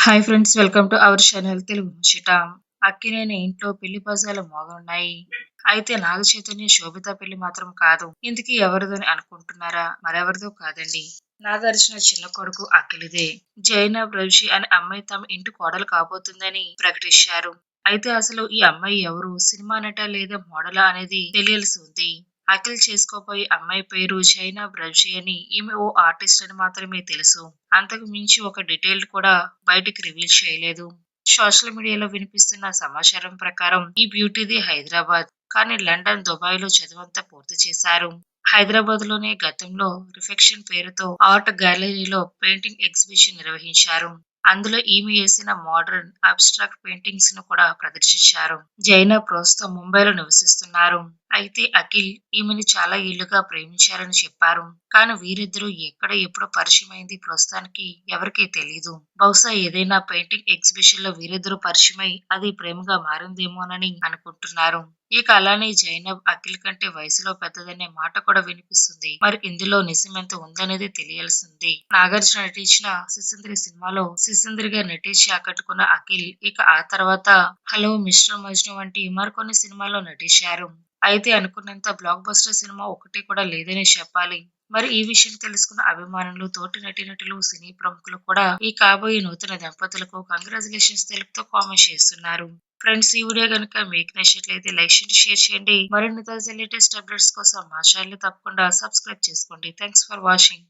Hi friends, welcome to our channel Telugu ముచ్చట. అక్కినేని ఇంట్లో పెళ్లి బజాలు మోగనున్నాయి. అయితే నాగ చైతన్య శోభిత పెళ్లి మాత్రం కాదు. ఇంతకీ ఎవరిదని అనుకుంటున్నారా? మరెవరిదో కాదండి, నాగార్జున చిన్న కొడుకు అఖిల్దే. జైనబ్ రవిషి అనే అమ్మాయి తమ ఇంటి కోడలు కాబోతుందని ప్రకటించారు. అయితే అసలు ఈ అమ్మాయి ఎవరు? సినిమా నట లేదా మోడలా అనేది తెలియాల్సి ఉంది. అఖిల్ చేసుకోబోయే అమ్మాయి పేరు జైనబ్ రవిషి అని. ఈమె ఓ ఆర్టిస్ట్ అని మాత్రమే తెలుసు. అంతకు మించి ఒక డీటెయిల్ కూడా బయటికి రివీల్ చేయలేదు. సోషల్ మీడియాలో వినిపిస్తున్న సమాచారం ప్రకారం ఈ బ్యూటీది హైదరాబాద్, కానీ లండన్, దుబాయ్ లో చదువంతా పూర్తి చేశారు. హైదరాబాద్ లోనే గతంలో రిఫెక్షన్ పేరుతో ఆర్ట్ గ్యాలరీలో పెయింటింగ్ ఎగ్జిబిషన్ నిర్వహించారు. అందులో ఈమె వేసిన మోడర్న్ అబ్స్ట్రాక్ట్ పెయింటింగ్స్ ను కూడా ప్రదర్శించారు. జైనా ప్రస్తుతం ముంబైలో నివసిస్తున్నారు. అయితే అఖిల్ ఈమెను చాలా ఏళ్లుగా ప్రేమించారని చెప్పారు. కానీ వీరిద్దరూ ఎక్కడ ఎప్పుడు పరిచయం అయింది ప్రస్తుతానికి ఎవరికీ తెలీదు. బహుశా ఏదైనా పెయింటింగ్ ఎగ్జిబిషన్ లో వీరిద్దరూ పరిచయమై అది ప్రేమగా మారిందేమోనని అనుకుంటున్నారు. ఇక అలానే జైనబ్ అఖిల్ కంటే వయసులో పెద్దదనే మాట కూడా వినిపిస్తుంది. మరి ఇందులో నిజమెంత ఉందనేది తెలియాల్సింది. నాగార్జున నటించిన సిసింద్రి సినిమాలో సిసింద్రిగా నటించి ఆకట్టుకున్న అఖిల్ ఇక ఆ తర్వాత హలో మిస్టర్ మజ్ను వంటి మరికొన్ని సినిమాల్లో నటించారు. అయితే అనుకున్నంత బ్లాక్ బస్టర్ సినిమా ఒకటి కూడా లేదనే చెప్పాలి. మరి ఈ విషయం తెలుసుకున్న అభిమానులు, తోటి నటీనటులు, సినీ ప్రముఖులు కూడా ఈ కాబోయే నూతన దంపతులకు కంగ్రాచులేషన్స్ తెలుపుతూ కామెంట్ చేస్తున్నారు. ఫ్రెండ్స్, ఈ వీడియో కనుక మీకు నచ్చినట్లయితే లైక్ చేయండి, షేర్ చేయండి. మరిన్ని తాజా లేటెస్ట్ అప్డేట్స్ కోసం మా ఛానల్ తప్పకుండా సబ్స్క్రైబ్ చేసుకోండి. Thanks for watching.